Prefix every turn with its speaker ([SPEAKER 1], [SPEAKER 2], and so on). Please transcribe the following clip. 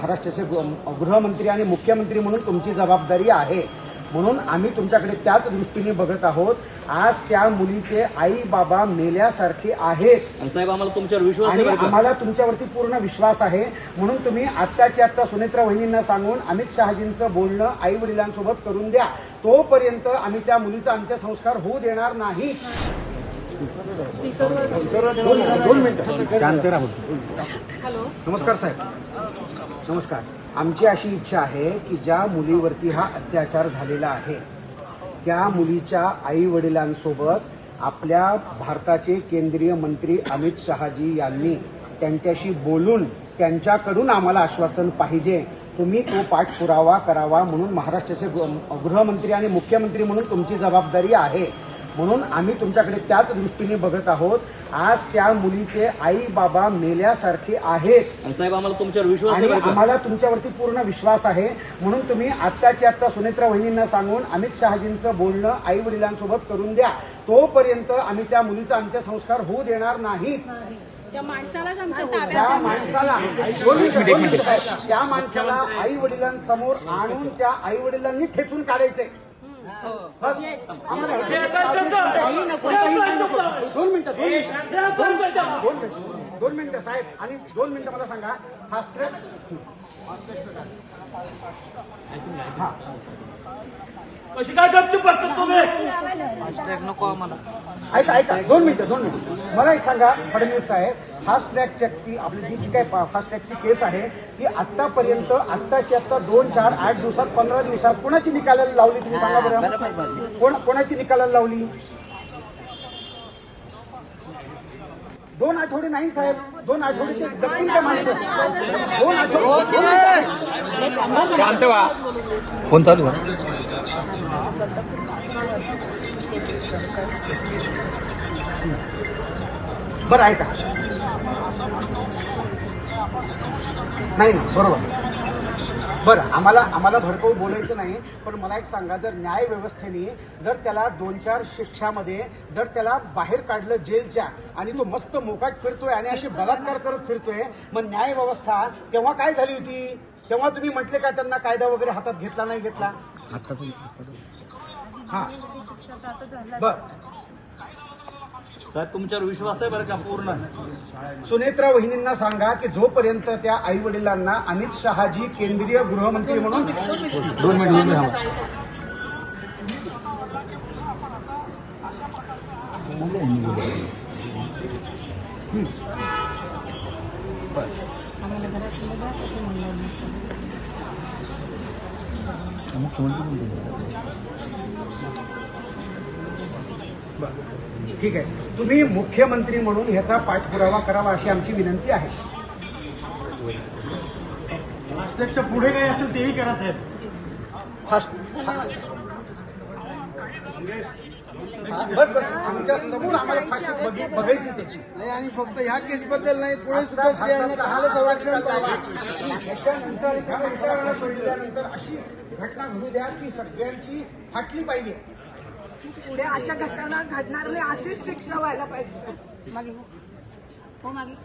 [SPEAKER 1] महाराष्ट्राचे गृहमंत्री आणि मुख्यमंत्री म्हणून तुमची जबाबदारी आहे. म्हणून आम्ही तुमच्याकडे त्याच दृष्टीने बघत आहोत. आज त्या मुलीचे आई बाबा मेल्यासारखे आहेत.
[SPEAKER 2] साहेब, आम्हाला तुमच्यावर विश्वास
[SPEAKER 1] आणि
[SPEAKER 2] आहे.
[SPEAKER 1] आम्हाला तुमच्यावरती पूर्ण विश्वास आहे. म्हणून तुम्ही आत्ताच्या आत्ता सुनेत्रा वहिनींना सांगून अमित शहाजींचं बोलणं आई वडिलांसोबत करून द्या. तोपर्यंत आम्ही त्या मुलीचा अंत्यसंस्कार होऊ देणार नाही. दोन मिनिटं शांत राहा.
[SPEAKER 3] हॅलो,
[SPEAKER 1] नमस्कार साहेब. नमस्कार. आमची अशी इच्छा आहे की ज्या मुलीवरती हा अत्याचार झालेला आहे त्या मुलीच्या आई वडिलांसोबत आपल्या भारताचे केंद्रीय मंत्री अमित शहाजी यांनी त्यांच्याशी बोलून त्यांच्याकडून आम्हाला आश्वासन पाहिजे. तुम्ही तो पाठपुरावा करावा. म्हणून महाराष्ट्राचे गृहमंत्री आणि मुख्यमंत्री म्हणून तुमची जबाबदारी आहे. म्हणून आम्ही तुमच्याकडे त्याच दृष्टीने बघत आहोत. आज त्या मुलीचे आई बाबा मेल्यासारखे आहेत.
[SPEAKER 2] साहेब, आम्हाला तुमच्यावर विश्वास
[SPEAKER 1] आणि
[SPEAKER 2] आहे.
[SPEAKER 1] आम्हाला तुमच्यावरती पूर्ण विश्वास आहे. म्हणून तुम्ही आत्ताच्या आत्ता सुनेत्रा वहिनींना सांगून अमित शहाजींचं बोलणं आई वडिलांसोबत करून द्या. तोपर्यंत आम्ही त्या मुलीचा अंत्यसंस्कार होऊ देणार नाही.
[SPEAKER 3] त्या माणसालाच आमच्या
[SPEAKER 1] त्या
[SPEAKER 3] ताब्यात
[SPEAKER 1] माणसाला त्या माणसाला आई वडिलांसमोर आणून त्या आई वडिलांनी ठेचून काढायचे. बस. आम्हाला दोन मिनिटं साहेब. आणि 2 मिनिटं मला सांगा. फास्ट ट्रॅक
[SPEAKER 4] कशी काय गपचूप बसतात तुम्ही?
[SPEAKER 1] ऐका 2 मिनिटं. मला एक सांगा फडणवीस साहेब, फास्ट ट्रॅक चेक आपली जी काय फास्ट ट्रॅकची केस आहे ती आतापर्यंत आत्ताची आत्ता 2, 4, 8 दिवसात 15 दिवसात कोणाची निकालाला लावली तुम्ही सांगा बरं. कोणाची निकालाला लावली? 2 आठवडे नाही साहेब. 2 आठवडे ते जगतील का माणसं? 2 आठवडे.
[SPEAKER 2] शांत व्हा. फोन चालू आहे.
[SPEAKER 1] बरं ऐका. नाही बरोबर. बरं, आम्हाला भरपूर बोलायचं नाही. पण मला एक सांगा, जर न्याय व्यवस्थेने जर त्याला 2-4 शिक्षामध्ये जर त्याला बाहेर काढलं जेलच्या आणि तो मस्त मोकाट फिरतोय आणि असे बलात्कार करत फिरतोय, मग न्याय व्यवस्था तेव्हा काय झाली होती? तेव्हा तुम्ही म्हटले का त्यांना कायदा वगैरे हातात घेतला नाही घेतला? हा बर.
[SPEAKER 2] साहेब, तुमच्यावर विश्वास आहे बरं का पूर्ण.
[SPEAKER 1] सुनेत्रा वहिनींना सांगा की जोपर्यंत त्या आई वडिलांना अमित शहाजी केंद्रीय गृहमंत्री म्हणून 2 मिनिट ठीक आहे. तुम्ही मुख्यमंत्री म्हणून ह्याचा पाठपुरावा करावा अशी आमची विनंती आहे.
[SPEAKER 4] फास्टॅगच्या पुढे काय असेल तेही करा साहेब.
[SPEAKER 1] बस आमच्या समोर आम्हाला फाशी बघायची त्याची.
[SPEAKER 5] आणि फक्त ह्या केस बद्दल नाही, पुढे सुद्धा स्त्रियांना चांगलं संरक्षण
[SPEAKER 1] त्याच्यानंतर शोधल्यानंतर अशी घटना घडू द्या की सगळ्यांची फाटली पाहिजे.
[SPEAKER 6] पुढे अशा घटना घडणार नाही अशीच शिक्षा व्हायला पाहिजे. मागे हो मागे.